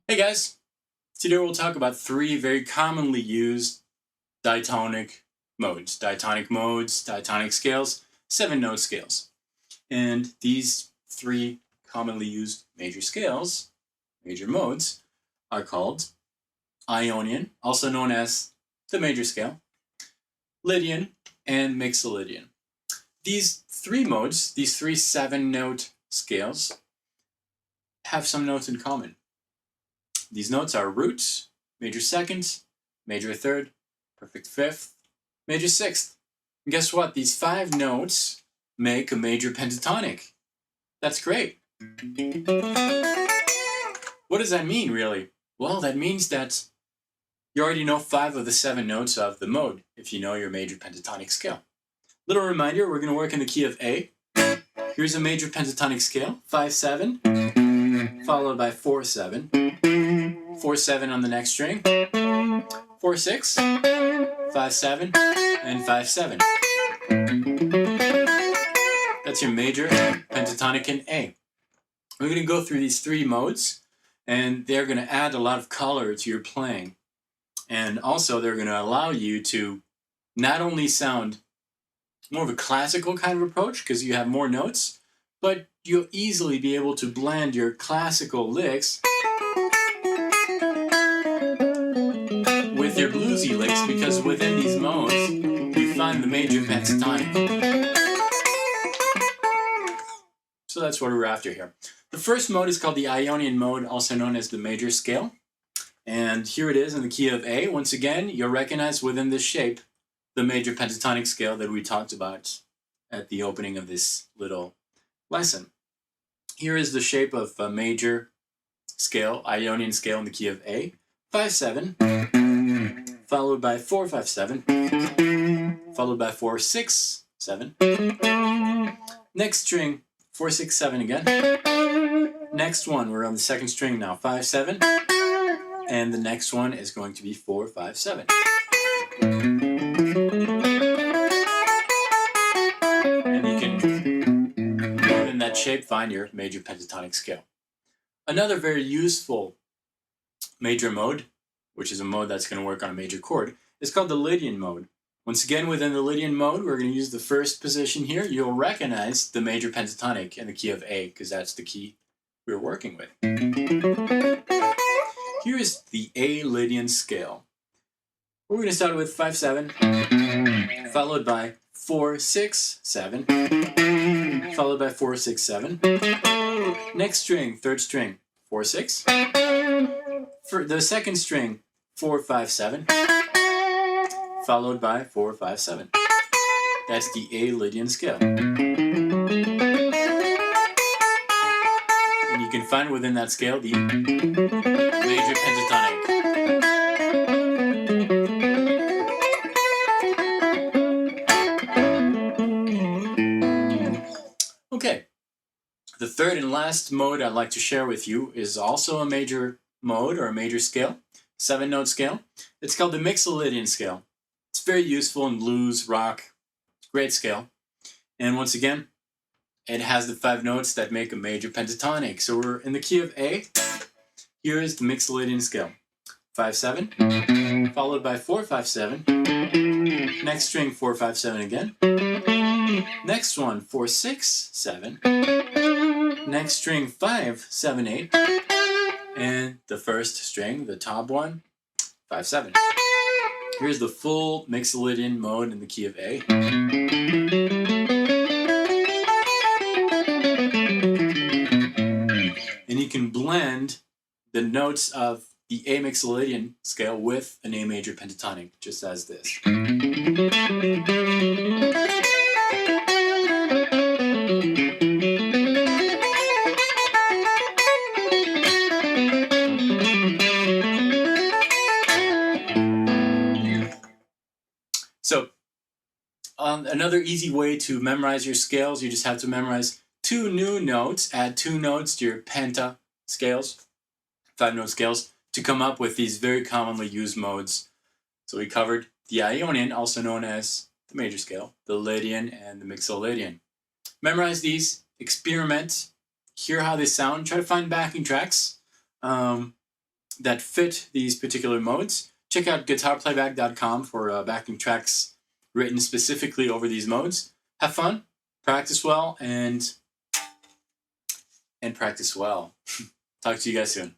Hey guys, today we'll talk about three very commonly used diatonic modes. Diatonic scales, 7-note scales. And these three commonly used major scales, major modes, are called Ionian, also known as the major scale, Lydian, and Mixolydian. These three modes, these three 7-note scales, have some notes in common. These notes are root, major second, major third, perfect fifth, major sixth. And guess what? These 5 notes make a major pentatonic. That's great. What does that mean, really? Well, that means that you already know 5 of the 7 notes of the mode if you know your major pentatonic scale. Little reminder, we're going to work in the key of A. Here's a major pentatonic scale, 5-7, followed by 4-7. 4-7 on the next string, 4-6, 5-7, and 5-7. That's your major pentatonic in A. We're going to go through these 3 modes, and they're going to add a lot of color to your playing. And also, they're going to allow you to not only sound more of a classical kind of approach, because you have more notes, but you'll easily be able to blend your classical licks with your bluesy licks, because within these modes, you find the major pentatonic. So that's what we're after here. The first mode is called the Ionian mode, also known as the major scale. And here it is in the key of A. Once again, you'll recognize within this shape the major pentatonic scale that we talked about at the opening of this little lesson. Here is the shape of a major scale, Ionian scale in the key of A. 5-7, followed by 4-5-7, followed by 4-6-7. Next string, 4-6-7 again. Next one, we're on the second string now, 5-7. And the next one is going to be 4-5-7. And you can, in that shape, find your major pentatonic scale. Another very useful major mode, which is a mode that's going to work on a major chord, is called the Lydian mode. Once again, within the Lydian mode, we're going to use the first position here. You'll recognize the major pentatonic in the key of A, because that's the key we're working with. Here is the A Lydian scale. We're going to start with 5-7, followed by 4-6-7, followed by 4-6-7. Next string, third string, 4-6. For the second string, 4-5-7, followed by 4-5-7. That's the A Lydian scale. And you can find within that scale the major pentatonic. Okay, the third and last mode I'd like to share with you is also a major mode or a major scale, 7-note scale. It's called the Mixolydian scale. It's very useful in blues, rock, great scale. And once again, it has the 5 notes that make a major pentatonic. So we're in the key of A. Here is the Mixolydian scale. 5-7, followed by 4-5-7. Next string, 4-5-7 again. Next one, 4-6-7. Next string, 5-7-8. And the first string, the top one, 5-7. Here's the full Mixolydian mode in the key of A. And you can blend the notes of the A Mixolydian scale with an A major pentatonic, just as this. So, another easy way to memorize your scales, you just have to memorize 2 new notes, add 2 notes to your penta scales, 5-note scales, to come up with these very commonly used modes. So we covered the Ionian, also known as the major scale, the Lydian, and the Mixolydian. Memorize these, experiment, hear how they sound, try to find backing tracks. that fit these particular modes. Check out guitarplayback.com for backing tracks written specifically over these modes. Have fun, practice well, and practice well. Talk to you guys soon.